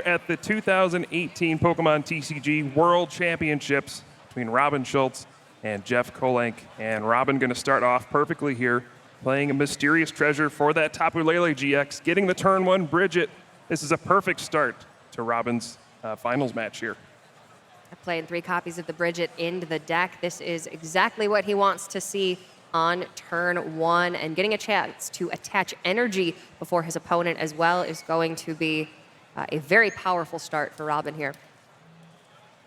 At the 2018 Pokemon TCG World Championships between Robin Schulz and Jeff Kolenc. And Robin going to start off perfectly here, playing a Mysterious Treasure for that Tapu Lele GX, getting the turn one Bridget. This is a perfect start to Robin's finals match here. Playing 3 copies of the Bridget into the deck. This is exactly what he wants to see on turn 1, and getting a chance to attach energy before his opponent as well is going to be a very powerful start for Robin here.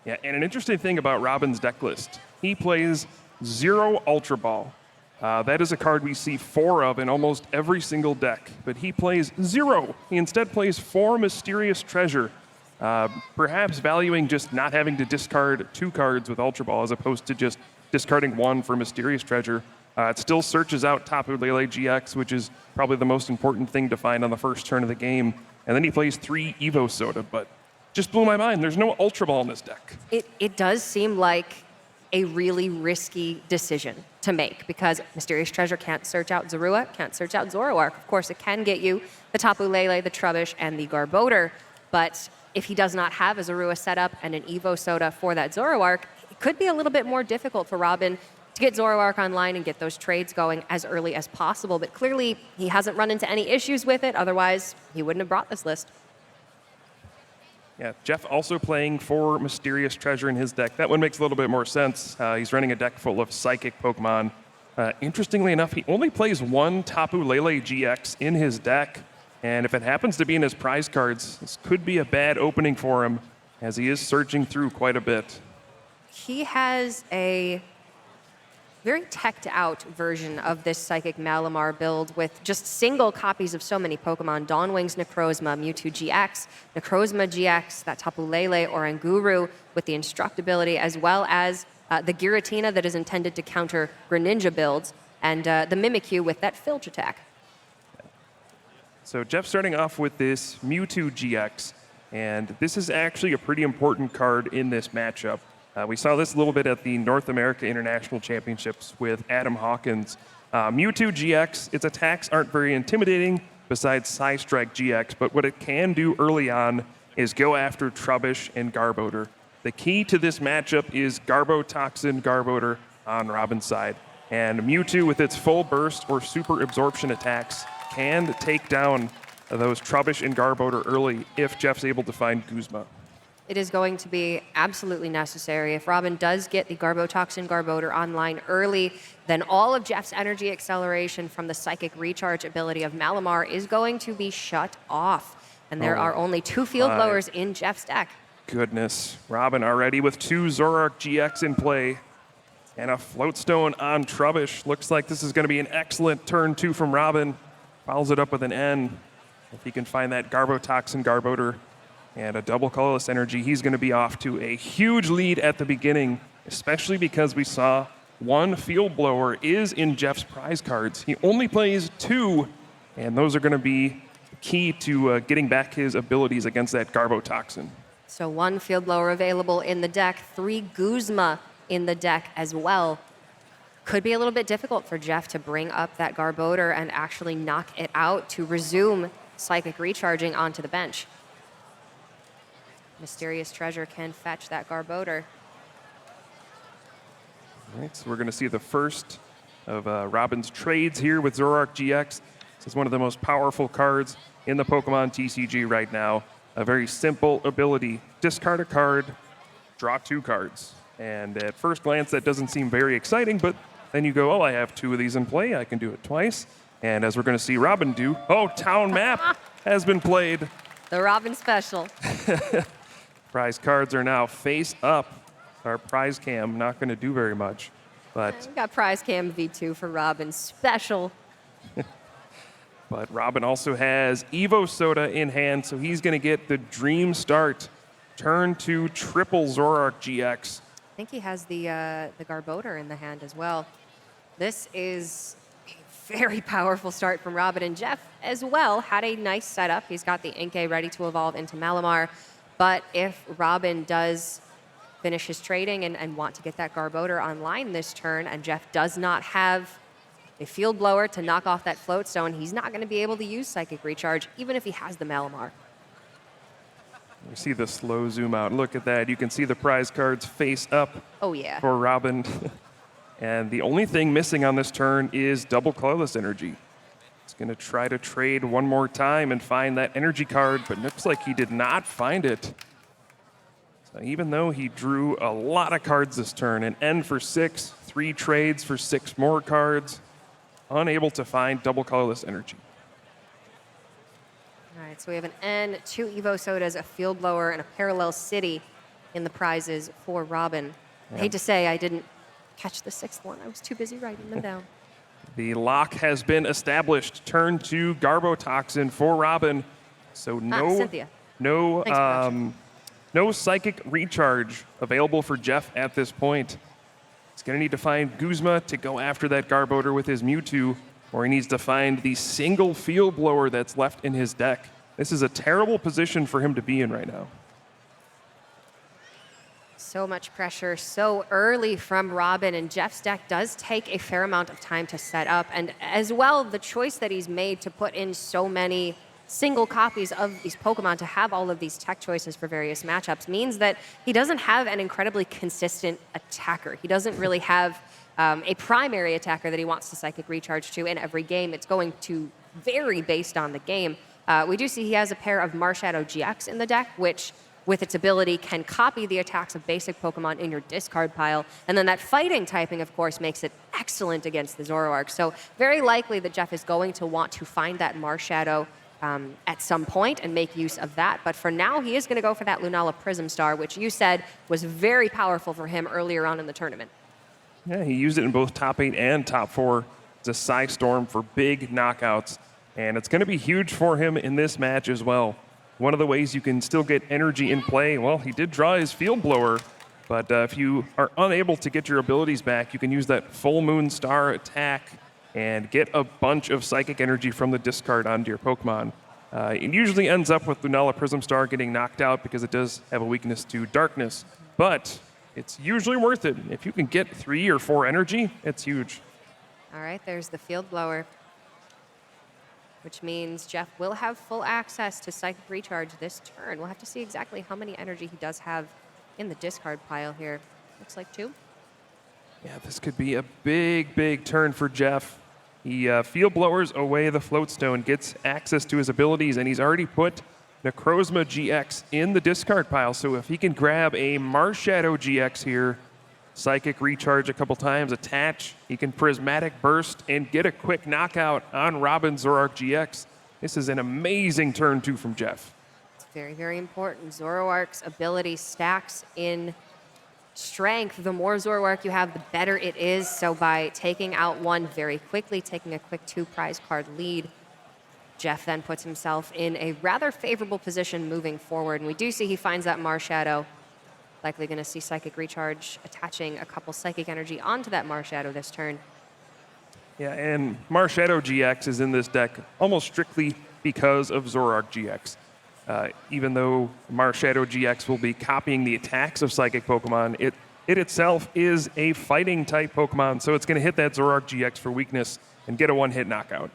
Yeah, and an interesting thing about Robin's deck list, he plays 0 Ultra Ball. That is a card we see 4 of in almost every single deck, but he plays 0. He instead plays 4 Mysterious Treasure, perhaps valuing just not having to discard 2 cards with Ultra Ball as opposed to just discarding 1 for Mysterious Treasure. It still searches out Tapu Lele GX, which is probably the most important thing to find on the first turn of the game. And then he plays 3 Evo Soda, but just blew my mind. There's no Ultra Ball in this deck. It does seem like a really risky decision to make, because Mysterious Treasure can't search out Zorua, can't search out Zoroark. Of course, it can get you the Tapu Lele, the Trubbish, and the Garbodor, but if he does not have a Zorua setup and an Evo Soda for that Zoroark, it could be a little bit more difficult for Robin to get Zoroark online and get those trades going as early as possible. But clearly, he hasn't run into any issues with it. Otherwise, he wouldn't have brought this list. Yeah, Jeff also playing 4 Mysterious Treasure in his deck. That one makes a little bit more sense. He's running a deck full of Psychic Pokemon. Interestingly enough, he only plays 1 Tapu Lele GX in his deck. And if it happens to be in his prize cards, this could be a bad opening for him, as he is searching through quite a bit. He has a very teched out version of this Psychic Malamar build with just single copies of so many Pokemon: Dawnwing's Necrozma, Mewtwo GX, Necrozma GX, that Tapu Lele or Anguru with the Instructability, as well as the Giratina that is intended to counter Greninja builds, and the Mimikyu with that Filch attack. So Jeff starting off with this Mewtwo GX, and this is actually a pretty important card in this matchup. We saw this a little bit at the North America International Championships with Adam Hawkins. Mewtwo GX, its attacks aren't very intimidating besides Psystrike GX, but what it can do early on is go after Trubbish and Garbodor. The key to this matchup is Garbotoxin Garbodor on Robin's side. And Mewtwo with its full burst or super absorption attacks can take down those Trubbish and Garbodor early if Jeff's able to find Guzma. It is going to be absolutely necessary. If Robin does get the Garbotoxin Garbodor online early, then all of Jeff's energy acceleration from the Psychic Recharge ability of Malamar is going to be shut off. And there are only 2 field blowers in Jeff's deck. Goodness. Robin already with 2 Zoroark GX in play and a Floatstone on Trubbish. Looks like this is going to be an excellent turn 2 from Robin. Follows it up with an N. If he can find that Garbotoxin Garbodor and a double colorless energy, he's going to be off to a huge lead at the beginning, especially because we saw 1 field blower is in Jeff's prize cards. He only plays 2, and those are going to be key to getting back his abilities against that Garbotoxin. So 1 field blower available in the deck, 3 Guzma in the deck as well. Could be a little bit difficult for Jeff to bring up that Garbodor and actually knock it out to resume Psychic Recharging onto the bench. Mysterious Treasure can fetch that Garbodor. All right, so we're going to see the first of Robin's trades here with Zoroark GX. This is one of the most powerful cards in the Pokemon TCG right now. A very simple ability. Discard a card, draw 2 cards. And at first glance, that doesn't seem very exciting, but then you go, oh, I have 2 of these in play. I can do it twice. And as we're going to see Robin do, Town Map has been played. The Robin special. Prize cards are now face up. Our prize cam not going to do very much, but We got Prize Cam V2 for Robin special. but Robin also has Evo Soda in hand, so he's going to get the dream start. Turn 2 triple Zoroark GX. I think he has the Garbodor in the hand as well. This is a very powerful start from Robin, and Jeff as well had a nice setup. He's got the Inkay ready to evolve into Malamar. But if Robin does finish his trading and want to get that Garbodor online this turn, and Jeff does not have a field blower to knock off that Floatstone, he's not going to be able to use Psychic Recharge, even if he has the Malamar. You see the slow zoom out. Look at that. You can see the prize cards face up Oh, yeah. for Robin. And the only thing missing on this turn is double colorless energy. He's going to try to trade one more time and find that energy card, but looks like he did not find it. So even though he drew a lot of cards this turn, an N for 6, 3 trades for 6 more cards, unable to find double colorless energy. All right, so we have an N, 2 Evo Sodas, a Field Blower, and a Parallel City in the prizes for Robin. I hate to say I didn't catch the 6th one. I was too busy writing them down. The lock has been established. Turn 2 Garbotoxin for Robin. So Cynthia. no, Thanks for mentioning. no psychic recharge available for Jeff at this point. He's going to need to find Guzma to go after that Garbodor with his Mewtwo, or he needs to find the single Field Blower that's left in his deck. This is a terrible position for him to be in right now. So much pressure so early from Robin, and Jeff's deck does take a fair amount of time to set up. And as well, the choice that he's made to put in so many single copies of these Pokemon to have all of these tech choices for various matchups means that he doesn't have an incredibly consistent attacker. He doesn't really have a primary attacker that he wants to Psychic Recharge to in every game. It's going to vary based on the game. We do see he has a pair of Marshadow GX in the deck, which with its ability can copy the attacks of basic Pokemon in your discard pile. And then that fighting typing, of course, makes it excellent against the Zoroark. So very likely that Jeff is going to want to find that Marshadow at some point and make use of that. But for now, he is going to go for that Lunala Prism Star, which you said was very powerful for him earlier on in the tournament. Yeah, he used it in both top 8 and top 4. It's a Psystorm for big knockouts, and it's going to be huge for him in this match as well. One of the ways you can still get energy in play, well, he did draw his Field Blower, but if you are unable to get your abilities back, you can use that Full Moon Star attack and get a bunch of psychic energy from the discard onto your Pokemon. It usually ends up with Lunala Prism Star getting knocked out because it does have a weakness to darkness, but it's usually worth it. If you can get 3 or 4 energy, it's huge. All right, there's the Field Blower, which means Jeff will have full access to Psychic Recharge this turn. We'll have to see exactly how many energy he does have in the discard pile here. Looks like 2. Yeah, this could be a big, big turn for Jeff. He Field Blowers away the Floatstone, gets access to his abilities, and he's already put Necrozma GX in the discard pile. So if he can grab a Marshadow GX here, Psychic Recharge a couple times, attach, he can Prismatic Burst and get a quick knockout on Robin Zoroark GX. This is an amazing turn 2 from Jeff. It's very, very important. Zoroark's ability stacks in strength. The more Zoroark you have, the better it is. So by taking out one very quickly, taking a quick 2 prize card lead, Jeff then puts himself in a rather favorable position moving forward. And we do see he finds that Marshadow. Likely going to see Psychic Recharge attaching a couple Psychic Energy onto that Marshadow this turn. Yeah, and Marshadow GX is in this deck almost strictly because of Zoroark GX. Even though Marshadow GX will be copying the attacks of Psychic Pokemon, it itself is a fighting type Pokemon, so it's going to hit that Zoroark GX for weakness and get a one-hit knockout.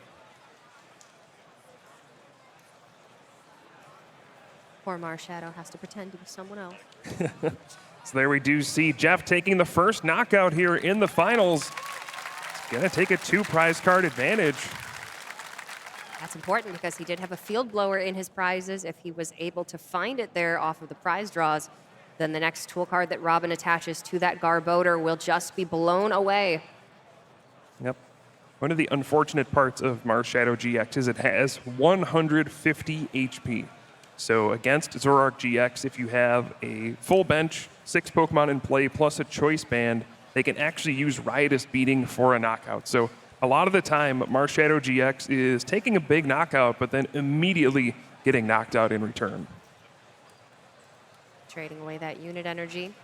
Poor Marshadow has to pretend to be someone else. So there we do see Jeff taking the first knockout here in the finals. He's going to take a 2 prize card advantage. That's important because he did have a Field Blower in his prizes. If he was able to find it there off of the prize draws, then the next tool card that Robin attaches to that Garbodor will just be blown away. Yep. One of the unfortunate parts of Marshadow GX is it has 150 HP. So against Zoroark GX, if you have a full bench, 6 Pokemon in play, plus a choice band, they can actually use Riotous Beating for a knockout. So a lot of the time, Marshadow GX is taking a big knockout, but then immediately getting knocked out in return. Trading away that unit energy.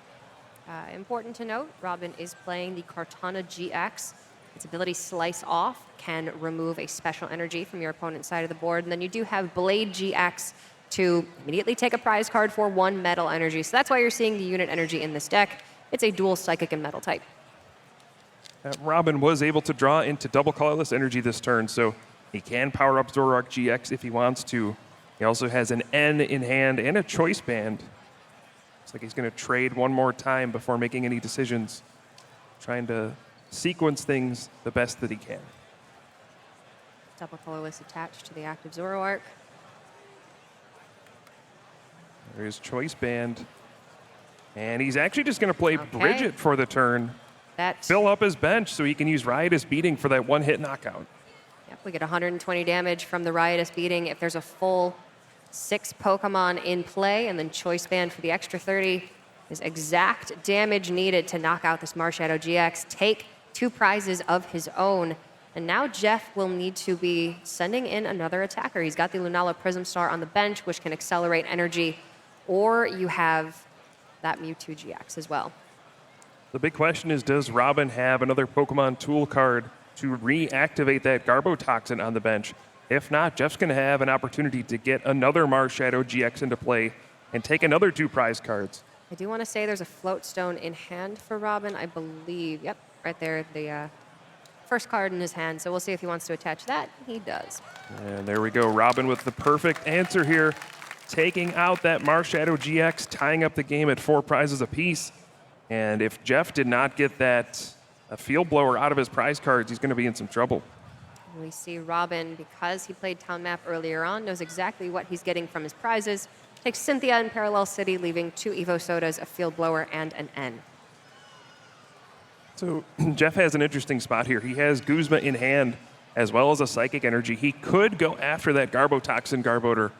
Important to note, Robin is playing the Kartana GX. Its ability Slice Off can remove a special energy from your opponent's side of the board. And then you do have Blade GX to immediately take a prize card for 1 metal energy. So that's why you're seeing the unit energy in this deck. It's a dual psychic and metal type. Robin was able to draw into double colorless energy this turn, so he can power up Zoroark GX if he wants to. He also has an N in hand and a choice band. Looks like he's going to trade one more time before making any decisions, trying to sequence things the best that he can. Double colorless attached to the active Zoroark. There's choice band. And he's actually just going to play Bridget for the turn. Fill up his bench so he can use Riotous Beating for that one-hit knockout. Yep, we get 120 damage from the Riotous Beating if there's a full 6 Pokemon in play, and then choice band for the extra 30 is exact damage needed to knock out this Marshadow GX, take 2 prizes of his own. And now Jeff will need to be sending in another attacker. He's got the Lunala Prism Star on the bench, which can accelerate energy, or you have that Mewtwo GX as well. The big question is, does Robin have another Pokemon tool card to reactivate that Garbotoxin on the bench? If not, Jeff's going to have an opportunity to get another Marshadow GX into play and take another 2 prize cards. I do want to say there's a Float Stone in hand for Robin, I believe. Yep, right there, the first card in his hand. So we'll see if he wants to attach that. He does. And there we go. Robin with the perfect answer here, taking out that Marshadow GX, tying up the game at 4 prizes apiece. And if Jeff did not get that Field Blower out of his prize cards, he's going to be in some trouble. We see Robin, because he played Town Map earlier on, knows exactly what he's getting from his prizes. Takes Cynthia and Parallel City, leaving 2 Evo Sodas, a Field Blower, and an N. So Jeff has an interesting spot here. He has Guzma in hand as well as a Psychic Energy. He could go after that Garbotoxin Garbodor.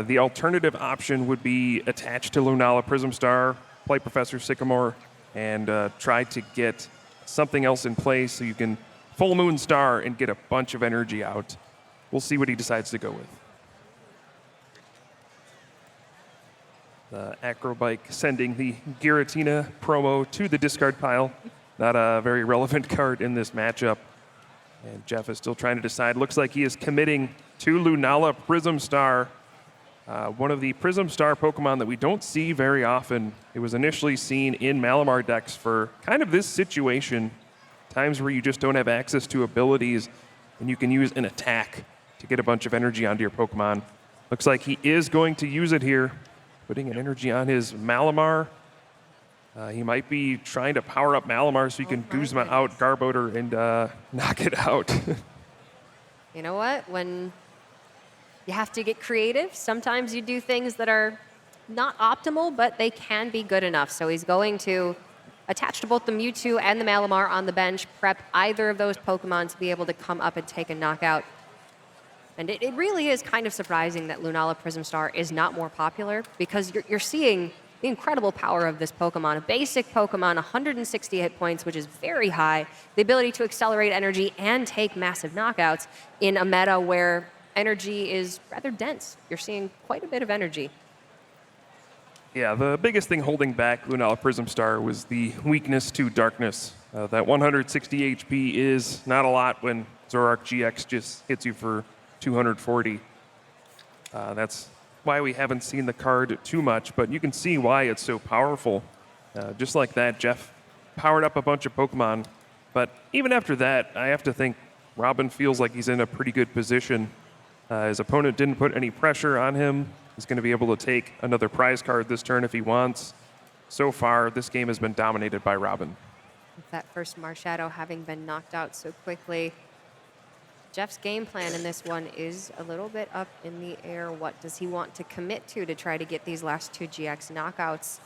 The alternative option would be attached to Lunala Prism Star, play Professor Sycamore, and try to get something else in place so you can Full Moon Star and get a bunch of energy out. We'll see what he decides to go with. The Acrobike sending the Giratina promo to the discard pile. Not a very relevant card in this matchup. And Jeff is still trying to decide. Looks like he is committing to Lunala Prism Star. One of the Prism Star Pokemon that we don't see very often. It was initially seen in Malamar decks for kind of this situation. Times where you just don't have access to abilities and you can use an attack to get a bunch of energy onto your Pokemon. Looks like he is going to use it here, putting an energy on his Malamar. He might be trying to power up Malamar so he can Guzma out Garbodor and knock it out. You know what? When you have to get creative, sometimes you do things that are not optimal, but they can be good enough. So he's going to attach to both the Mewtwo and the Malamar on the bench, prep either of those Pokemon to be able to come up and take a knockout. And it really is kind of surprising that Lunala Prism Star is not more popular, because you're seeing the incredible power of this Pokemon. A basic Pokemon, 160 hit points, which is very high. The ability to accelerate energy and take massive knockouts in a meta where energy is rather dense. You're seeing quite a bit of energy. Yeah, the biggest thing holding back Lunala Prism Star was the weakness to darkness. That 160 HP is not a lot when Zoroark GX just hits you for 240. That's why we haven't seen the card too much, but you can see why it's so powerful. Just like that, Jeff powered up a bunch of Pokemon, but even after that, I have to think Robin feels like he's in a pretty good position. His opponent didn't put any pressure on him. He's going to be able to take another prize card this turn if he wants. So far, this game has been dominated by Robin. With that first Marshadow having been knocked out so quickly, Jeff's game plan in this one is a little bit up in the air. What does he want to commit to try to get these last 2 GX knockouts?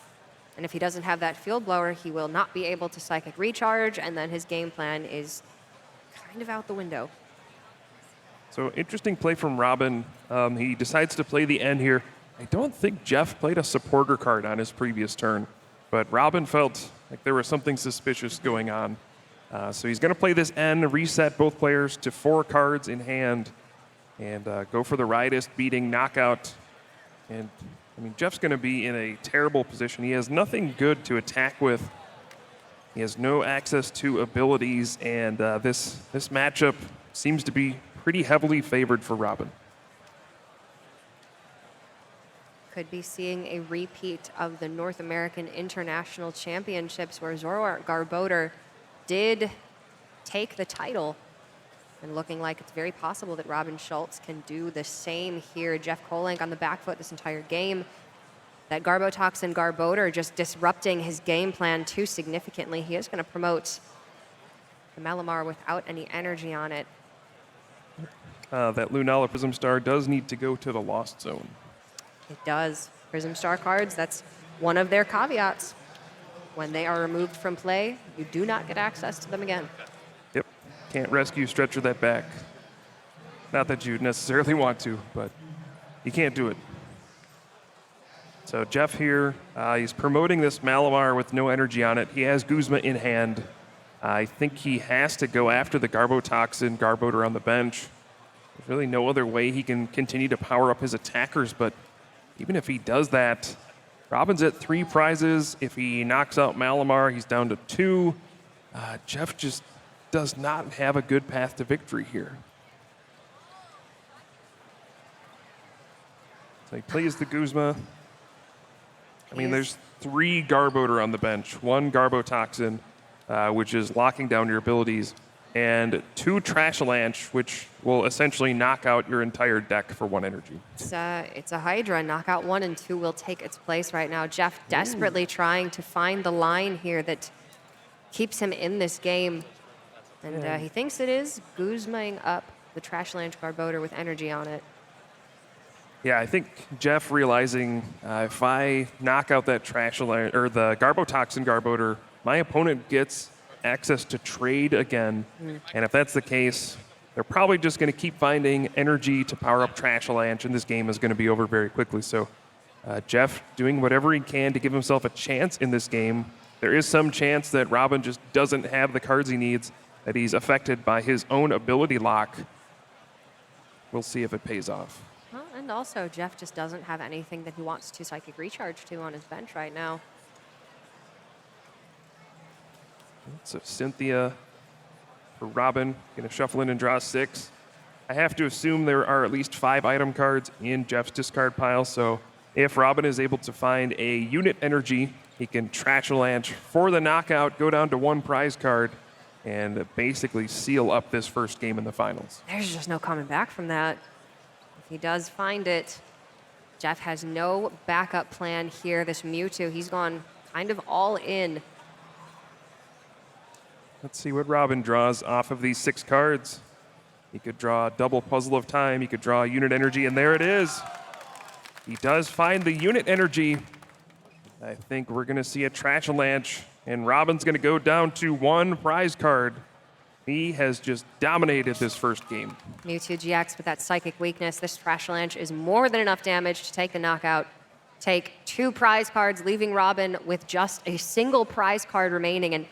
And if he doesn't have that Field Blower, he will not be able to Psychic Recharge, and then his game plan is kind of out the window. So interesting play from Robin. He decides to play the N here. I don't think Jeff played a supporter card on his previous turn, but Robin felt like there was something suspicious going on. So he's going to play this N, reset both players to 4 cards in hand, and go for the Riotous Beating knockout. And I mean, Jeff's going to be in a terrible position. He has nothing good to attack with. He has no access to abilities, and this matchup seems to be pretty heavily favored for Robin. Could be seeing a repeat of the North American International Championships, where Zoroark Garbodor did take the title And looking like it's very possible that Robin Schulz can do the same here. Jeff Kolenc on the back foot this entire game. That Garbotoxin Garbodor just disrupting his game plan too significantly. He is going to promote the Malamar without any energy on it. That Lunala Prism Star does need to go to the Lost Zone. It does. Prism Star cards, that's one of their caveats. When they are removed from play, you do not get access to them again. Yep. Can't rescue Stretcher that back. Not that you'd necessarily want to, but you can't do it. So Jeff here, he's promoting this Malamar with no energy on it. He has Guzma in hand. I think he has to go after the Garbotoxin Garbodor on the bench. There's really no other way he can continue to power up his attackers, but even if he does that, Robin's at 3 prizes. If he knocks out Malamar, he's down to 2. Jeff just does not have a good path to victory here. So he plays the Guzma. I mean, there's 3 Garbodor on the bench, 1 Garbotoxin, which is locking down your abilities, and 2 Trashalanche, which will essentially knock out your entire deck for 1 energy. It's a Hydra. Knockout 1 and 2 will take its place right now. Jeff desperately trying to find the line here that keeps him in this game. And he thinks it is Guzmaing up the Trashalanche Garbodor with energy on it. Yeah, I think Jeff realizing if I knock out that Trashalanche or the Garbotoxin Garbodor, my opponent gets access to trade again. And if that's the case, they're probably just going to keep finding energy to power up Trashalanche, and this game is going to be over very quickly. So Jeff doing whatever he can to give himself a chance in this game. There is some chance that Robin just doesn't have the cards he needs, that he's affected by his own ability lock. We'll see if it pays off. Well, and also, Jeff just doesn't have anything that he wants to Psychic Recharge to on his bench right now. So Cynthia for Robin, going to shuffle in and draw 6. I have to assume there are at least 5 item cards in Jeff's discard pile, so if Robin is able to find a unit energy, he can Trashalanche for the knockout, go down to 1 prize card, and basically seal up this first game in the finals. There's just no coming back from that. If he does find it, Jeff has no backup plan here. This Mewtwo, he's gone kind of all in. Let's see what Robin draws off of these 6 cards. He could draw double Puzzle of Time. He could draw unit energy, and there it is. He does find the unit energy. I think we're going to see a Trashalanche, and Robin's going to go down to 1 prize card. He has just dominated this first game. Mewtwo GX with that Psychic Weakness. This Trashalanche is more than enough damage to take the knockout. Take 2 prize cards, leaving Robin with just a single prize card remaining. And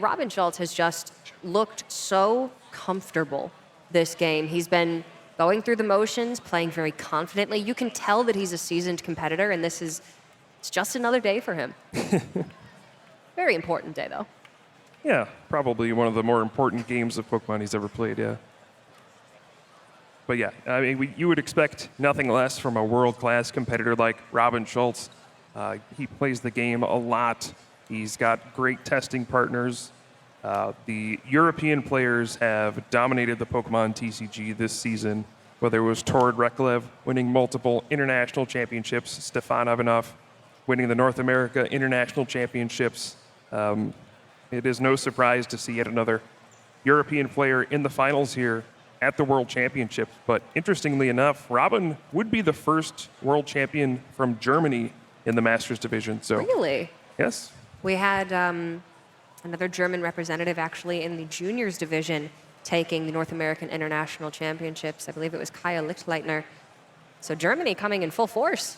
Robin Schulz has just looked so comfortable this game. He's been going through the motions, playing very confidently. You can tell that he's a seasoned competitor, and it's just another day for him. Very important day, though. Yeah, probably one of the more important games of Pokemon he's ever played, yeah. But yeah, I mean, you would expect nothing less from a world-class competitor like Robin Schulz. He plays the game a lot. He's got great testing partners. The European players have dominated the Pokemon TCG this season, whether it was Tord Reklev winning multiple international championships, Stefan Ivanov winning the North America International Championships. It is no surprise to see yet another European player in the finals here at the World Championships. But interestingly enough, Robin would be the first world champion from Germany in the Masters division. So, really? Yes. We had another German representative actually in the juniors division taking the North American International Championships. I believe it was Kaya Lichtleitner. So Germany coming in full force.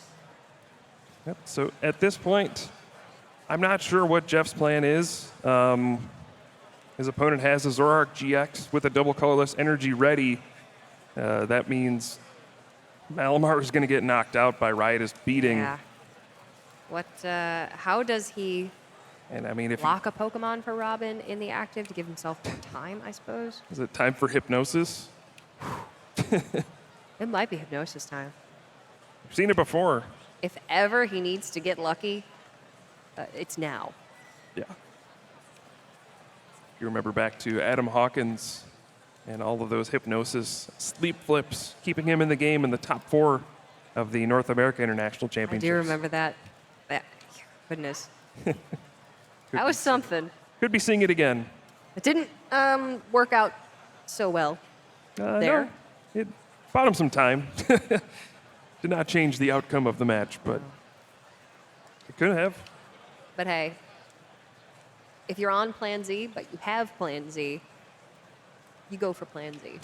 Yep. So at this point, I'm not sure what Jeff's plan is. His opponent has a Zoroark GX with a double colorless energy ready. That means Malamar is going to get knocked out by Riotous Beating. Yeah. How does he if lock a Pokemon for Robin in the active to give himself more time, I suppose? Is it time for Hypnosis? It might be Hypnosis time. I've seen it before. If ever he needs to get lucky, it's now. Yeah. You remember back to Adam Hawkins and all of those hypnosis sleep flips, keeping him in the game in the top 4 of the North America International I Championships. do remember that. Goodness. That was something. Could be seeing it again. It didn't work out so well there. No, it bought him some time. Did not change the outcome of the match, but it could have. But hey, if you're on Plan Z, but you have Plan Z, you go for Plan Z.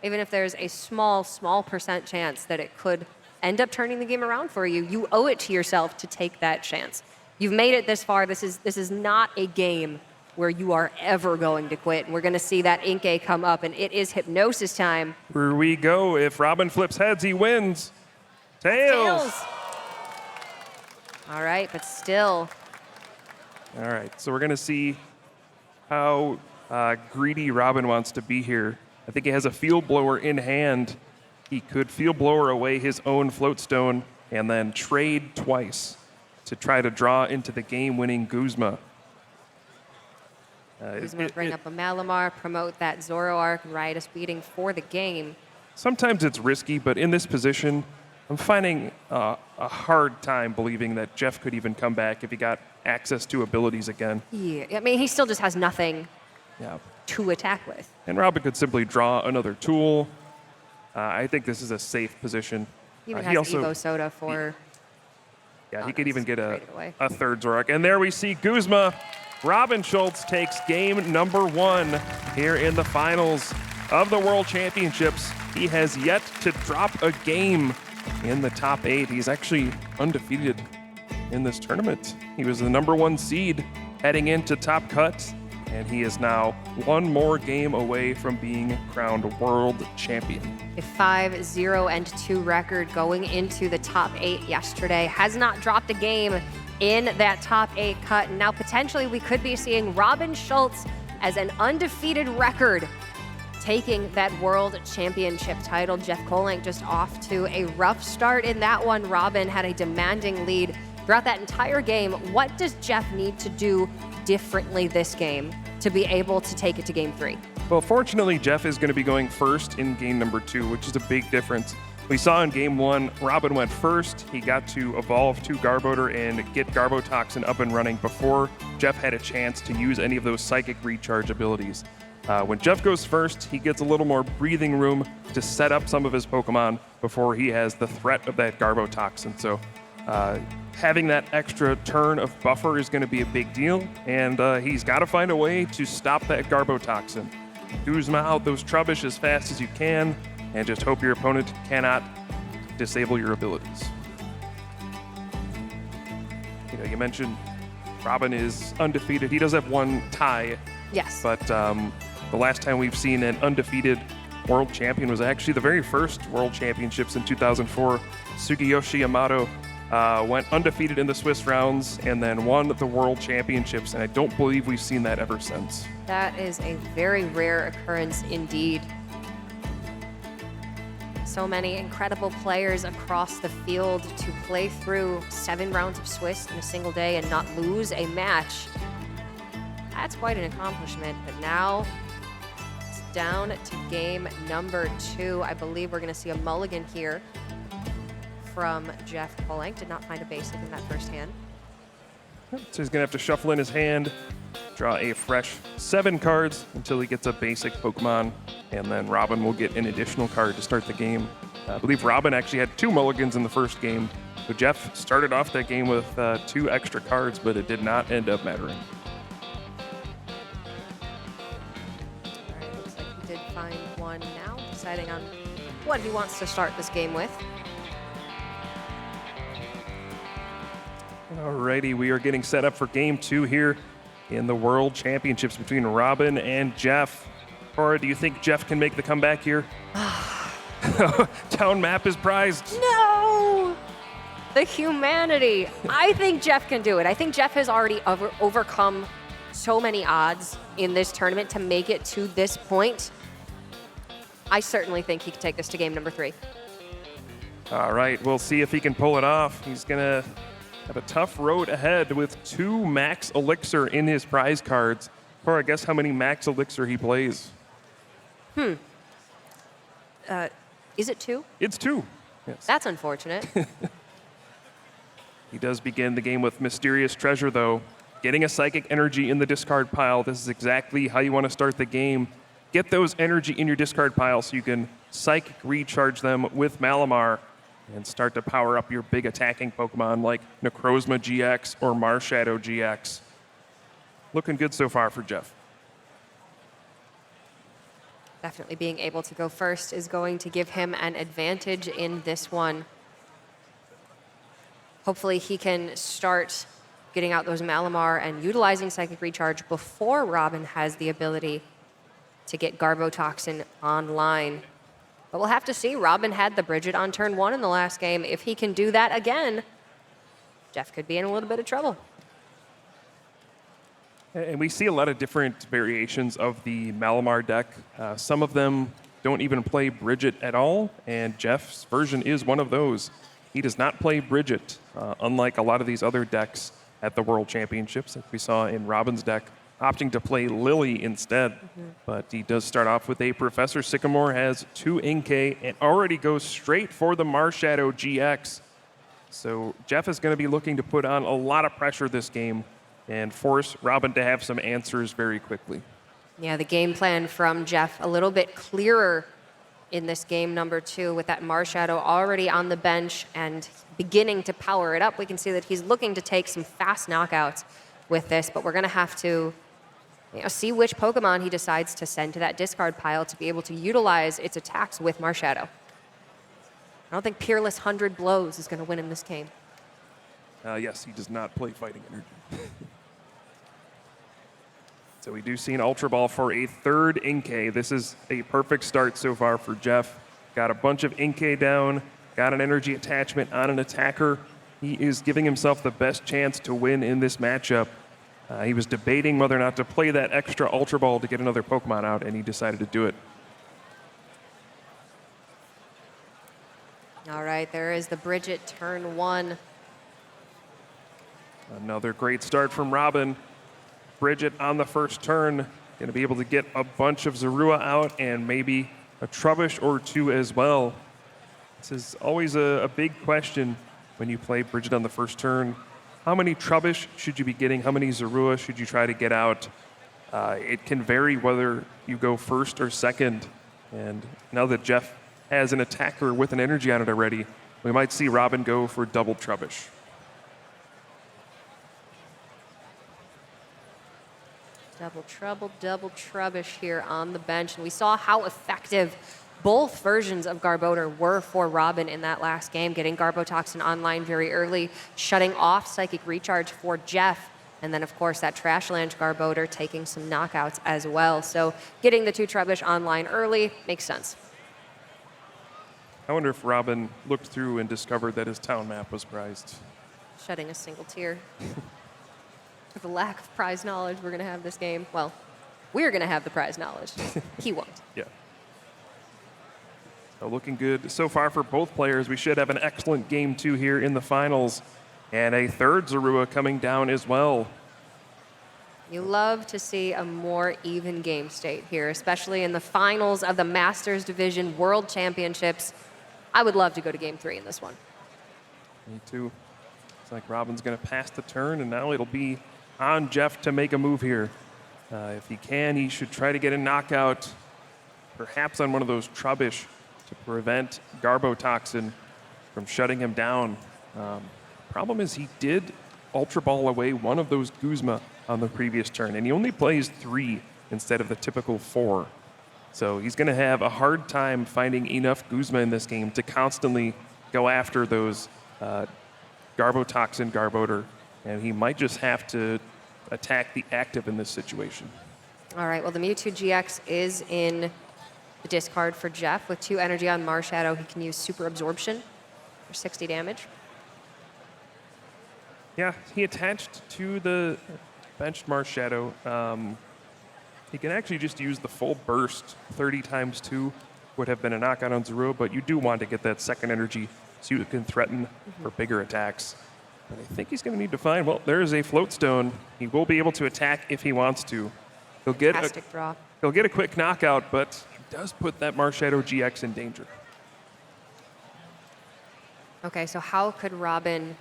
Even if there's a small percent chance that it could end up turning the game around for you, you owe it to yourself to take that chance. You've made it this far. This is not a game where you are ever going to quit. And we're going to see that Inkay come up, and it is hypnosis time. Here we go. If Robin flips heads, he wins. Tails. All right, but still. All right, so we're going to see how greedy Robin wants to be here. I think he has a field blower in hand. He could field blower away his own floatstone and then trade twice to try to draw into the game-winning Guzma. He's going to bring up a Malamar, promote that Zoroark, and Riotous Beating for the game. Sometimes it's risky, but in this position, I'm finding a hard time believing that Jeff could even come back if he got access to abilities again. Yeah, I mean, he still just has nothing Yeah. to attack with. And Robin could simply draw another tool. I think this is a safe position. He even has Evo Soda for... Yeah, he could even get trade it away. a third Zoroark. And there we see Guzma. Robin Schulz takes game number 1 here in the finals of the World Championships. He has yet to drop a game in the top 8. He's actually undefeated in this tournament. He was the number 1 seed heading into Top Cut, and he is now 1 more game away from being crowned world champion. A 5-0-2 record going into the top 8 yesterday. Has not dropped a game in that top 8 cut. And now potentially we could be seeing Robin Schulz as an undefeated record taking that world championship title. Jeff Kolenc just off to a rough start in that one. Robin had a demanding lead throughout that entire game. What does Jeff need to do differently this game to be able to take it to game 3? Well, fortunately, Jeff is going to be going first in game number 2, which is a big difference. We saw in game 1, Robin went first. He got to evolve to Garbodor and get Garbotoxin up and running before Jeff had a chance to use any of those psychic recharge abilities. When Jeff goes first, he gets a little more breathing room to set up some of his Pokemon before he has the threat of that Garbotoxin. So having that extra turn of buffer is going to be a big deal, and he's got to find a way to stop that Garbotoxin. Guzma out those Trubbish as fast as you can, and just hope your opponent cannot disable your abilities. You mentioned Robin is undefeated. He does have 1 tie. Yes. But the last time we've seen an undefeated world champion was actually the very first World Championships in 2004. Sugiyoshi Yamato went undefeated in the Swiss rounds and then won the World Championships, and I don't believe we've seen that ever since. That is a very rare occurrence indeed. So many incredible players across the field to play through 7 rounds of Swiss in a single day and not lose a match. That's quite an accomplishment, but now it's down to game number 2. I believe we're going to see a mulligan here from Jeff Kolenc. Did not find a basic in that first hand. So he's going to have to shuffle in his hand, draw a fresh 7 cards until he gets a basic Pokemon, and then Robin will get an additional card to start the game. I believe Robin actually had 2 mulligans in the first game, so Jeff started off that game with 2 extra cards, but it did not end up mattering. All right, looks like he did find one now, deciding on what he wants to start this game with. Alrighty, we are getting set up for game 2 here in the World Championships between Robin and Jeff. Cora, do you think Jeff can make the comeback here? Town map is prized. No! The humanity. I think Jeff can do it. I think Jeff has already overcome so many odds in this tournament to make it to this point. I certainly think he can take this to game number 3. All right, we'll see if he can pull it off. He's going to have a tough road ahead with 2 max elixir in his prize cards. Cora, guess how many max elixir he plays? Is it 2? It's 2. Yes. That's unfortunate. He does begin the game with Mysterious Treasure, though. Getting a Psychic Energy in the discard pile, this is exactly how you want to start the game. Get those energy in your discard pile so you can Psychic Recharge them with Malamar and start to power up your big attacking Pokemon like Necrozma GX or Marshadow GX. Looking good so far for Jeff. Definitely being able to go first is going to give him an advantage in this one. Hopefully he can start getting out those Malamar and utilizing Psychic Recharge before Robin has the ability to get Garbotoxin online. But we'll have to see. Robin had the Bridget on turn 1 in the last game. If he can do that again, Jeff could be in a little bit of trouble. And we see a lot of different variations of the Malamar deck. Some of them don't even play Bridget at all, and Jeff's version is one of those. He does not play Bridget, unlike a lot of these other decks at the World Championships, like we saw in Robin's deck, opting to play Lily instead. But he does start off with a Professor Sycamore, has 2 Inkay, and already goes straight for the Marshadow GX. So Jeff is going to be looking to put on a lot of pressure this game and force Robin to have some answers very quickly. Yeah, the game plan from Jeff a little bit clearer in this game number 2 with that Marshadow already on the bench and beginning to power it up. We can see that he's looking to take some fast knockouts with this, but we're going to have to see which Pokemon he decides to send to that discard pile to be able to utilize its attacks with Marshadow. I don't think Peerless 100 Blows is going to win in this game. Yes, he does not play Fighting Energy. So we do see an Ultra Ball for a 3rd Inkay. This is a perfect start so far for Jeff. Got a bunch of Inkay down, got an energy attachment on an attacker. He is giving himself the best chance to win in this matchup. He was debating whether or not to play that extra Ultra Ball to get another Pokemon out, and he decided to do it. All right, there is the Bridget turn 1. Another great start from Robin. Bridget on the first turn, going to be able to get a bunch of Zorua out and maybe a Trubbish or 2 as well. This is always a big question when you play Bridget on the first turn. How many Trubbish should you be getting? How many Zorua should you try to get out? It can vary whether you go first or second. And now that Jeff has an attacker with an energy on it already, we might see Robin go for double Trubbish. Double Trubbish here on the bench. And we saw how effective both versions of Garbodor were for Robin in that last game, getting Garbotoxin online very early, shutting off Psychic Recharge for Jeff, and then, of course, that Trashlands Garbodor taking some knockouts as well. So getting the 2 Trubbish online early makes sense. I wonder if Robin looked through and discovered that his town map was prized. Shedding a single tear. With the lack of prize knowledge we're going to have this game. Well, we're going to have the prize knowledge. He won't. Yeah. So looking good so far for both players. We should have an excellent game 2 here in the finals. And a 3rd Zorua coming down as well. You love to see a more even game state here, especially in the finals of the Masters Division World Championships. I would love to go to game 3 in this one. Me too. Looks like Robin's going to pass the turn, and now it'll be on Jeff to make a move here. If he can, he should try to get a knockout, perhaps on one of those Trubbish to prevent Garbotoxin from shutting him down. Problem is he did Ultra Ball away one of those Guzma on the previous turn, and he only plays 3 instead of the typical 4. So he's going to have a hard time finding enough Guzma in this game to constantly go after those Garbotoxin Garbodor, and he might just have to attack the active in this situation. All right, well, the Mewtwo GX is in the discard for Jeff. With 2 energy on Marshadow, he can use Super Absorption for 60 damage. Yeah, he attached to the benched Marshadow. He can actually just use the full burst. 30 times 2 would have been a knockout on Zorua, but you do want to get that second energy so you can threaten for bigger attacks. But I think he's going to need to find, well, there's a Float Stone. He will be able to attack if he wants to. He'll get Fantastic draw. He'll get a quick knockout, but does put that Marshadow GX in danger. Okay, so how could Robin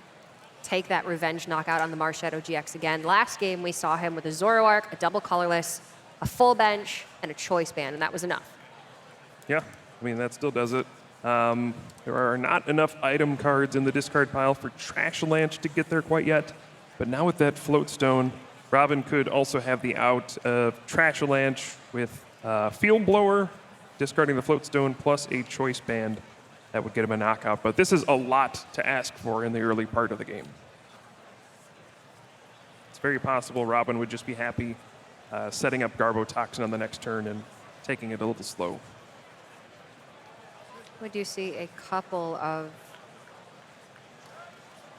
take that revenge knockout on the Marshadow GX again? Last game, we saw him with a Zoroark, a double colorless, a full bench, and a choice band, and that was enough. Yeah, I mean, that still does it. There are not enough item cards in the discard pile for Trashalanche to get there quite yet, but now with that Float Stone, Robin could also have the out of Trashalanche with Field Blower, discarding the Float Stone, plus a choice band. That would get him a knockout, but this is a lot to ask for in the early part of the game. It's very possible Robin would just be happy setting up Garbotoxin on the next turn and taking it a little slow. We do see a couple of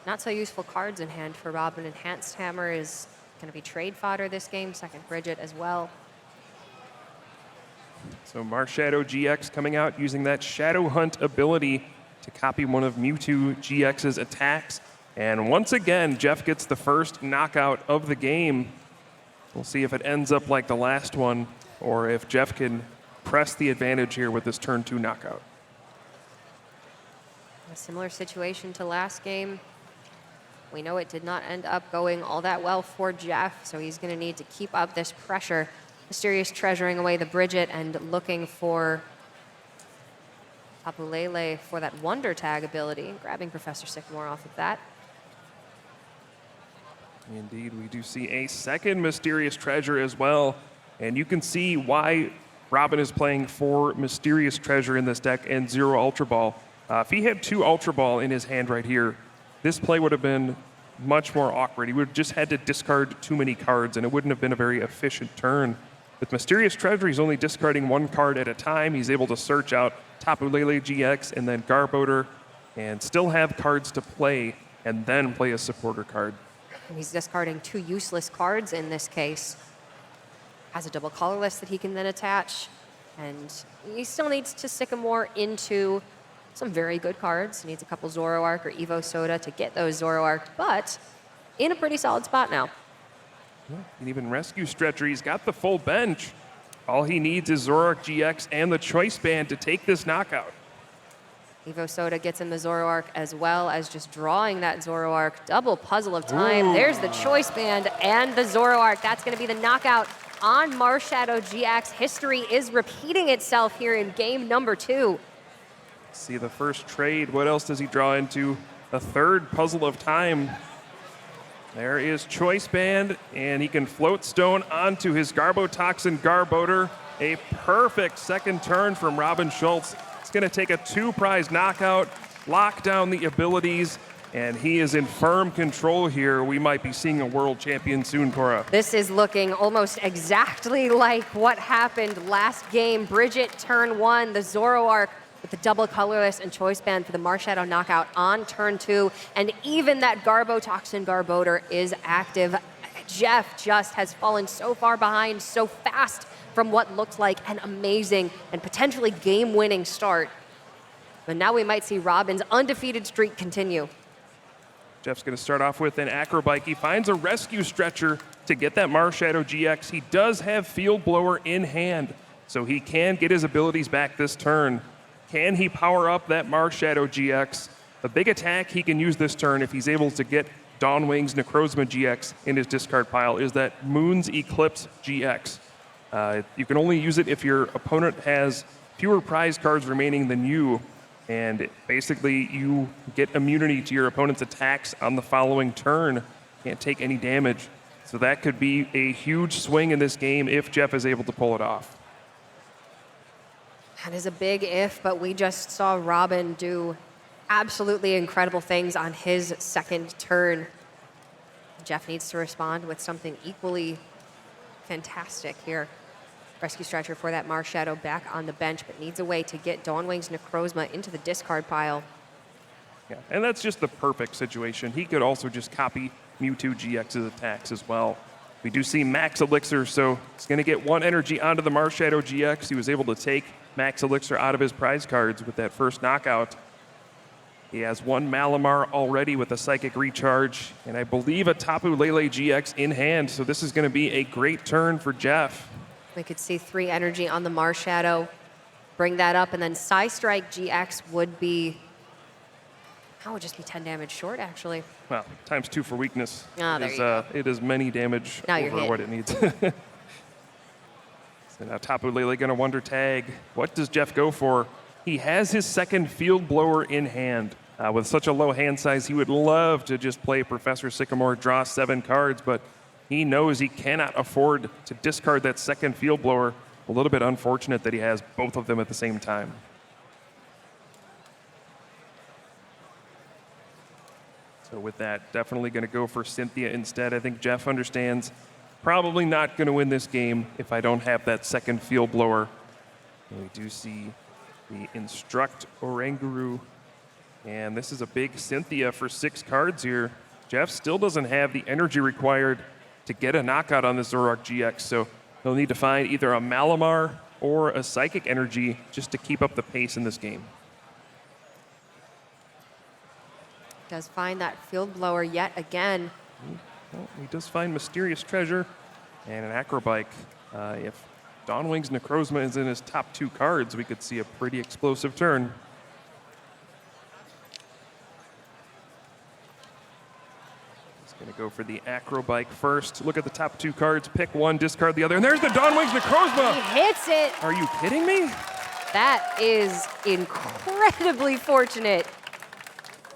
not so useful cards in hand for Robin. Enhanced Hammer is going to be trade fodder this game, second Bridget as well. So Marshadow GX coming out using that Shadow Hunt ability to copy one of Mewtwo GX's attacks. And once again, Jeff gets the first knockout of the game. We'll see if it ends up like the last one or if Jeff can press the advantage here with this turn 2 knockout. A similar situation to last game. We know it did not end up going all that well for Jeff, so he's going to need to keep up this pressure. Mysterious treasuring away the Bridget and looking for Tapu Lele for that Wonder Tag ability, grabbing Professor Sycamore off of that. Indeed, we do see a second Mysterious Treasure as well, and you can see why Robin is playing 4 Mysterious Treasure in this deck and 0 Ultra Ball. If he had 2 Ultra Ball in his hand right here, this play would have been much more awkward. He would have just had to discard too many cards, and it wouldn't have been a very efficient turn. With Mysterious Treasure, he's only discarding 1 card at a time. He's able to search out Tapu Lele GX and then Garbodor and still have cards to play and then play a supporter card. And he's discarding 2 useless cards in this case. Has a double colorless that he can then attach. And he still needs to Sycamore into some very good cards. He needs a couple Zoroark or Evo Soda to get those Zoroark, but in a pretty solid spot now. And even Rescue Stretcher, he's got the full bench. All he needs is Zoroark GX and the Choice Band to take this knockout. Evo Soda gets in the Zoroark as well as just drawing that Zoroark. Double puzzle of time. Ooh. There's the Choice Band and the Zoroark. That's going to be the knockout on Marshadow GX. History is repeating itself here in game number 2. See the first trade. What else does he draw into? A third puzzle of time. There is Choice Band, and he can Float Stone onto his Garbotoxin Garbodor. A perfect second turn from Robin Schulz. It's going to take a 2-prize knockout, lock down the abilities, and he is in firm control here. We might be seeing a world champion soon, Cora. This is looking almost exactly like what happened last game. Bridget, turn 1, the Zoroark with the double colorless and Choice Band for the Marshadow knockout on turn 2. And even that Garbotoxin Garbodor is active. Jeff just has fallen so far behind so fast from what looked like an amazing and potentially game-winning start. But now we might see Robin's undefeated streak continue. Jeff's going to start off with an Acrobike. He finds a Rescue Stretcher to get that Marshadow GX. He does have Field Blower in hand, so he can get his abilities back this turn. Can he power up that Marshadow GX? The big attack he can use this turn if he's able to get Dawnwing's Necrozma GX in his discard pile is that Moon's Eclipse GX. You can only use it if your opponent has fewer prize cards remaining than you, and basically you get immunity to your opponent's attacks on the following turn. Can't take any damage. So that could be a huge swing in this game if Jeff is able to pull it off. That is a big if, but we just saw Robin do absolutely incredible things on his second turn. Jeff needs to respond with something equally fantastic here. Rescue Stretcher for that Marshadow back on the bench, but needs a way to get Dawnwing's Necrozma into the discard pile. Yeah, and that's just the perfect situation. He could also just copy Mewtwo GX's attacks as well. We do see Max Elixir, so he's going to get 1 energy onto the Marshadow GX. He was able to take Max Elixir out of his prize cards with that first knockout. He has 1 Malamar already with a Psychic Recharge, and I believe a Tapu Lele GX in hand, so this is going to be a great turn for Jeff. We could see 3 energy on the Marshadow. bring that up. And then Psystrike GX would be, that would just be 10 damage short, actually. Well, ×2 for weakness. Ah, there you go. It is many damage Now you're over hit. what it needs. So now Tapu Lele going to Wonder Tag. What does Jeff go for? He has his second Field Blower in hand. With such a low hand size, he would love to just play Professor Sycamore, draw 7 cards, but he knows he cannot afford to discard that second Field Blower. A little bit unfortunate that he has both of them at the same time. So with that, definitely going to go for Cynthia instead. I think Jeff understands probably not going to win this game if I don't have that second Field Blower. And we do see the Instruct Oranguru. And this is a big Cynthia for 6 cards here. Jeff still doesn't have the energy required to get a knockout on the Zoroark GX, so he'll need to find either a Malamar or a Psychic Energy just to keep up the pace in this game. Does find that Field Blower yet again. Well, he does find Mysterious Treasure and an Acrobike. If Dawnwing's Necrozma is in his top 2 cards, we could see a pretty explosive turn. He's going to go for the Acrobike first. Look at the top 2 cards, pick one, discard the other, and there's the Dawnwing's Necrozma! He hits it. Are you kidding me? That is incredibly fortunate.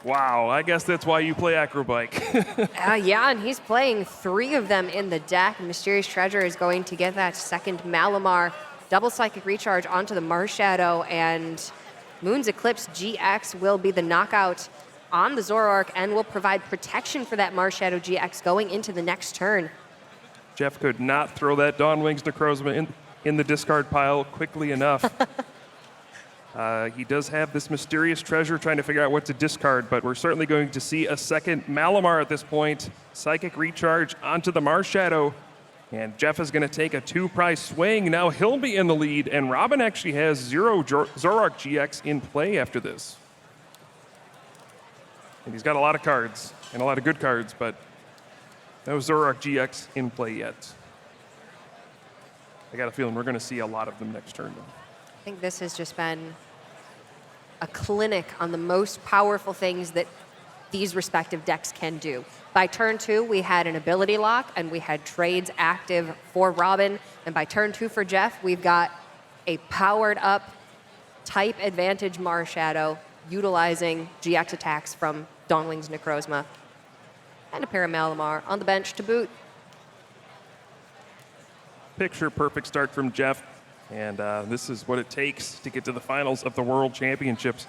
Wow, I guess that's why you play Acrobike. Yeah, and he's playing 3 of them in the deck. Mysterious Treasure is going to get that second Malamar. Double Psychic Recharge onto the Marshadow, and Moon's Eclipse GX will be the knockout on the Zoroark and will provide protection for that Marshadow GX going into the next turn. Jeff could not throw that Dawnwing's Necrozma in the discard pile quickly enough. He does have this Mysterious Treasure trying to figure out what to discard, but we're certainly going to see a second Malamar at this point. Psychic Recharge onto the Marshadow, and Jeff is going to take a 2-prize swing. Now he'll be in the lead, and Robin actually has 0 Zoroark GX in play after this. And he's got a lot of cards, and a lot of good cards, but no Zoroark GX in play yet. I got a feeling we're going to see a lot of them next turn, though. I think this has just been a clinic on the most powerful things that these respective decks can do. By turn 2, we had an ability lock, and we had trades active for Robin. And by turn 2 for Jeff, we've got a powered-up type advantage Marshadow utilizing GX attacks from Dawnwing's Necrozma, and a pair of Malamar on the bench to boot. Picture perfect start from Jeff. And this is what it takes to get to the finals of the World Championships.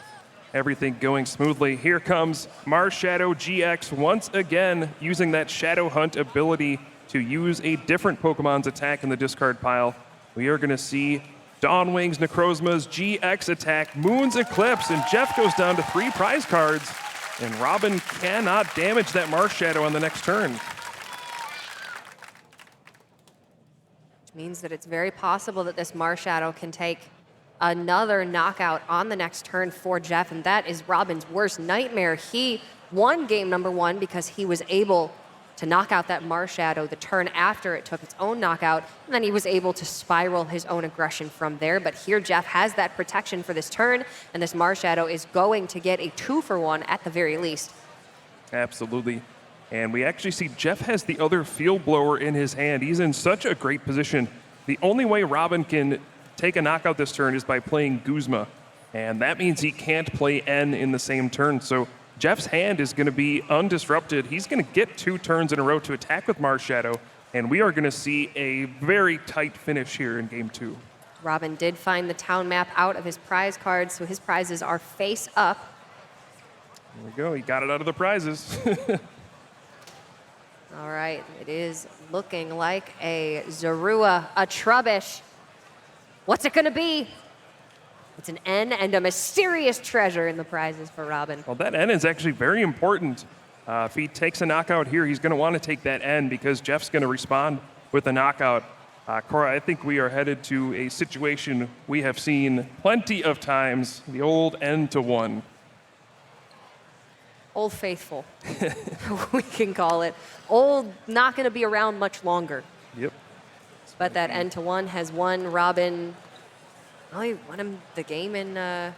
Everything going smoothly. Here comes Marshadow GX once again, using that Shadow Hunt ability to use a different Pokemon's attack in the discard pile. We are going to see Dawnwing's Necrozma's GX attack, Moon's Eclipse, and Jeff goes down to 3 prize cards, and Robin cannot damage that Marshadow on the next turn. Means that it's very possible that this Marshadow can take another knockout on the next turn for Jeff, and that is Robin's worst nightmare. He won game number 1 because he was able to knock out that Marshadow the turn after it took its own knockout, and then he was able to spiral his own aggression from there. But here Jeff has that protection for this turn, and this Marshadow is going to get a 2-for-1 at the very least. Absolutely. And we actually see Jeff has the other Field Blower in his hand. He's in such a great position. The only way Robin can take a knockout this turn is by playing Guzma. And that means he can't play N in the same turn. So Jeff's hand is going to be undisrupted. He's going to get 2 turns in a row to attack with Marshadow. And we are going to see a very tight finish here in game 2. Robin did find the town map out of his prize cards, so his prizes are face up. There we go. He got it out of the prizes. All right, it is looking like a Zorua, a Trubbish. What's it going to be? It's an N and a Mysterious Treasure in the prizes for Robin. Well, that N is actually very important. If he takes a knockout here, he's going to want to take that N because Jeff's going to respond with a knockout. Cora, I think we are headed to a situation we have seen plenty of times, the old N to 1. Old Faithful, we can call it. Old, not going to be around much longer. Yep. But that N to 1 has won Robin Well, he won him the game in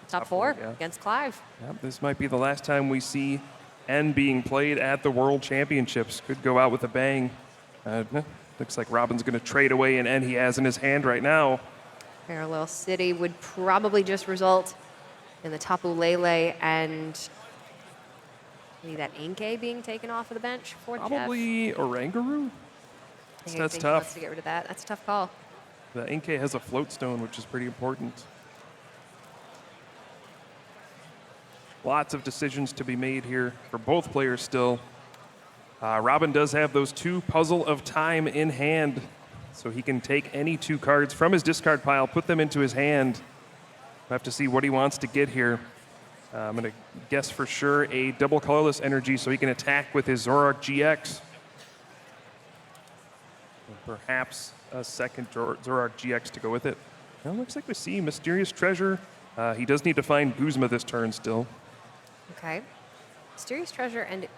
top four yeah. against Clive. Yep, this might be the last time we see N being played at the World Championships. Could go out with a bang. Looks like Robin's going to trade away an N he has in his hand right now. Parallel City would probably just result in the Tapu Lele and maybe that Inkay being taken off of the bench for Jeff. Probably Oranguru? I That's think he tough. wants to get rid of that. That's a tough call. The Inkay has a float stone, which is pretty important. Lots of decisions to be made here for both players still. Robin does have those 2 Puzzle of Time in hand, so he can take any 2 cards from his discard pile, put them into his hand. We'll have to see what he wants to get here. I'm going to guess for sure a double colorless energy so he can attack with his Zoroark GX. And perhaps a second Zoroark GX to go with it. Well, looks like we see Mysterious Treasure. He does need to find Guzma this turn still. Okay. Mysterious Treasure and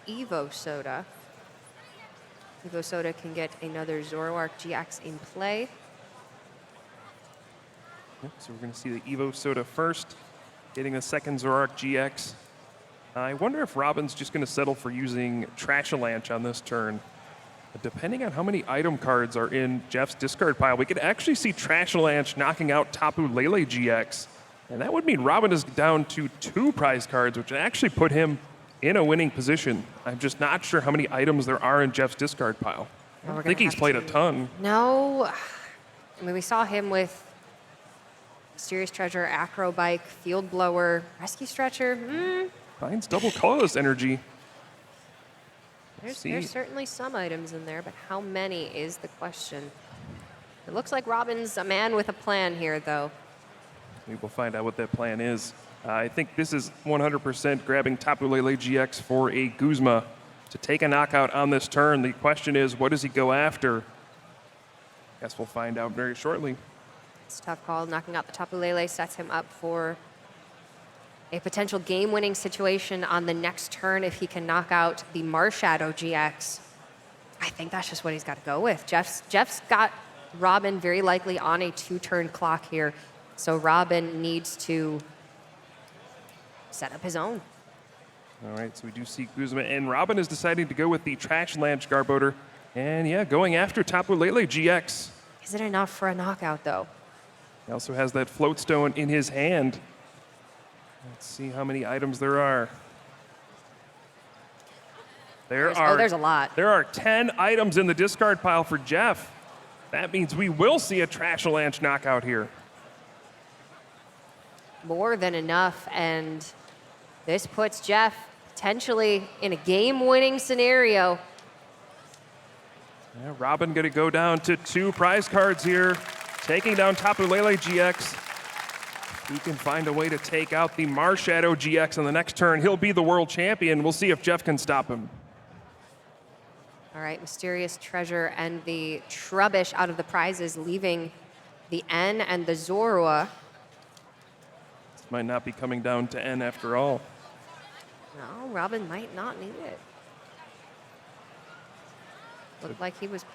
Evo Soda. Evo Soda can get another Zoroark GX in play. Yep, so we're going to see the Evo Soda first, getting the second Zoroark GX. I wonder if Robin's just going to settle for using Trashalanche on this turn. Depending on how many item cards are in Jeff's discard pile, we could actually see Trashalanche knocking out Tapu Lele GX. And that would mean Robin is down to 2 prize cards, which would actually put him in a winning position. I'm just not sure how many items there are in Jeff's discard pile. I don't think he's played a ton. No. I mean, we saw him with Mysterious Treasure, Acro Bike, Field Blower, Rescue Stretcher. Finds double colorless energy. There's certainly some items in there, but how many is the question. It looks like Robin's a man with a plan here, though. We will find out what that plan is. I think this is 100% grabbing Tapu Lele GX for a Guzma to take a knockout on this turn. The question is, what does he go after? Guess we'll find out very shortly. It's a tough call. Knocking out the Tapu Lele sets him up for a potential game-winning situation on the next turn if he can knock out the Marshadow GX. I think that's just what he's got to go with. Jeff's got Robin very likely on a 2-turn clock here, so Robin needs to set up his own. All right, so we do see Guzma, and Robin is deciding to go with the Trashalanche Garbodor, and yeah, going after Tapu Lele GX. Is it enough for a knockout, though? He also has that float stone in his hand. Let's see how many items there are. There's a lot. There are 10 items in the discard pile for Jeff. That means we will see a Trashalanche knockout here. More than enough, and this puts Jeff potentially in a game-winning scenario. Yeah, Robin going to go down to 2 prize cards here, taking down Tapu Lele GX. He can find a way to take out the Marshadow GX on the next turn. He'll be the world champion. We'll see if Jeff can stop him. All right, Mysterious Treasure and the Trubbish out of the prizes, leaving the N and the Zorua. This might not be coming down to N after all. No, Robin might not need it. Looked like he was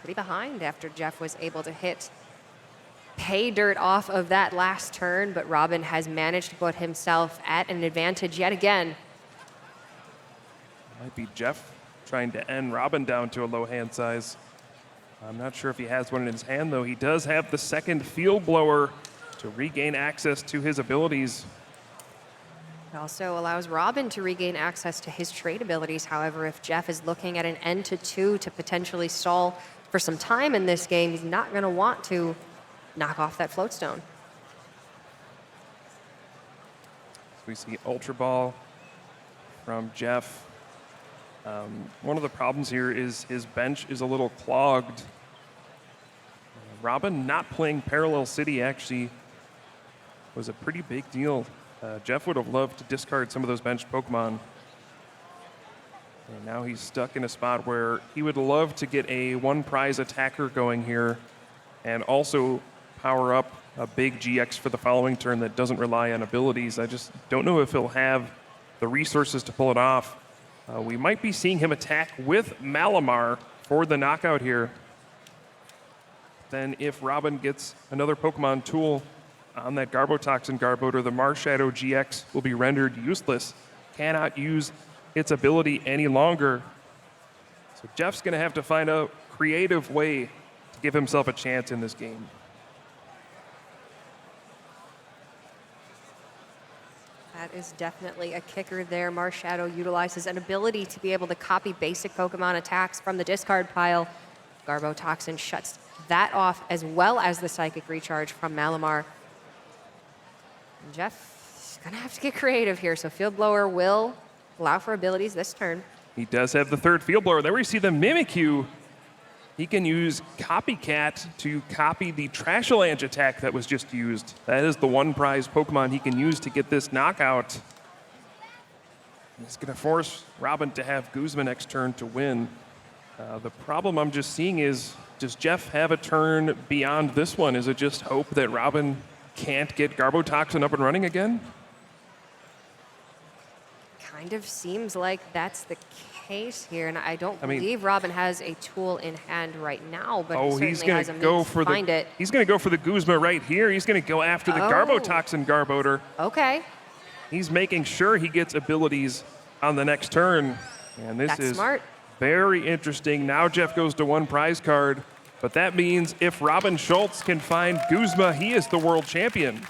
pretty behind after Jeff was able to hit pay dirt off of that last turn, but Robin has managed to put himself at an advantage yet again. Might be Jeff trying to end Robin down to a low hand size. I'm not sure if he has one in his hand, though. He does have the second Field Blower to regain access to his abilities. It also allows Robin to regain access to his trade abilities. However, if Jeff is looking at an N to 2 to potentially stall for some time in this game, he's not going to want to knock off that float stone. So we see Ultra Ball from Jeff. One of the problems here is his bench is a little clogged. Robin not playing Parallel City actually was a pretty big deal. Jeff would have loved to discard some of those benched Pokemon. And now he's stuck in a spot where he would love to get a 1 prize attacker going here and also power up a big GX for the following turn that doesn't rely on abilities. I just don't know if he'll have the resources to pull it off. We might be seeing him attack with Malamar for the knockout here. then if Robin gets another Pokemon tool on that Garbotoxin Garbodor, the Marshadow GX will be rendered useless. Cannot use its ability any longer. So Jeff's going to have to find a creative way to give himself a chance in this game. That is definitely a kicker there. Marshadow utilizes an ability to be able to copy basic Pokemon attacks from the discard pile. Garbotoxin shuts that off, as well as the Psychic Recharge from Malamar. And Jeff is going to have to get creative here, so Field Blower will allow for abilities this turn. He does have the third Field Blower. There we see the Mimikyu. He can use Copycat to copy the Trashalange attack that was just used. That is the one prize Pokemon he can use to get this knockout. He's going to force Robin to have Guzma next turn to win. The problem I'm just seeing is, does Jeff have a turn beyond this one? Is it just hope that Robin can't get Garbotoxin up and running again? Kind of seems like that's the case here, and I don't believe Robin has a tool in hand right now, but he he's certainly going has a to go means for to find it. He's going to go for the Guzma right here. He's going to go after the Garbotoxin Garbodor. Okay. He's making sure he gets abilities on the next turn, and this That's is smart. Very interesting. Now Jeff goes to one prize card, but that means if Robin Schulz can find Guzma, he is the world champion.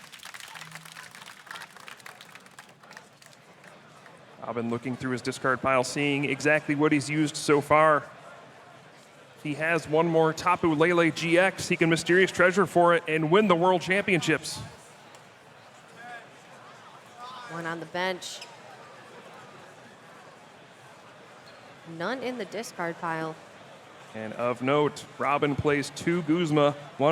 Robin looking through his discard pile, seeing exactly what he's used so far. If he has one more Tapu Lele GX, he can Mysterious Treasure for it and win the world championships. One on the bench. None in the discard pile. And of note, Robin plays 2 Guzma, one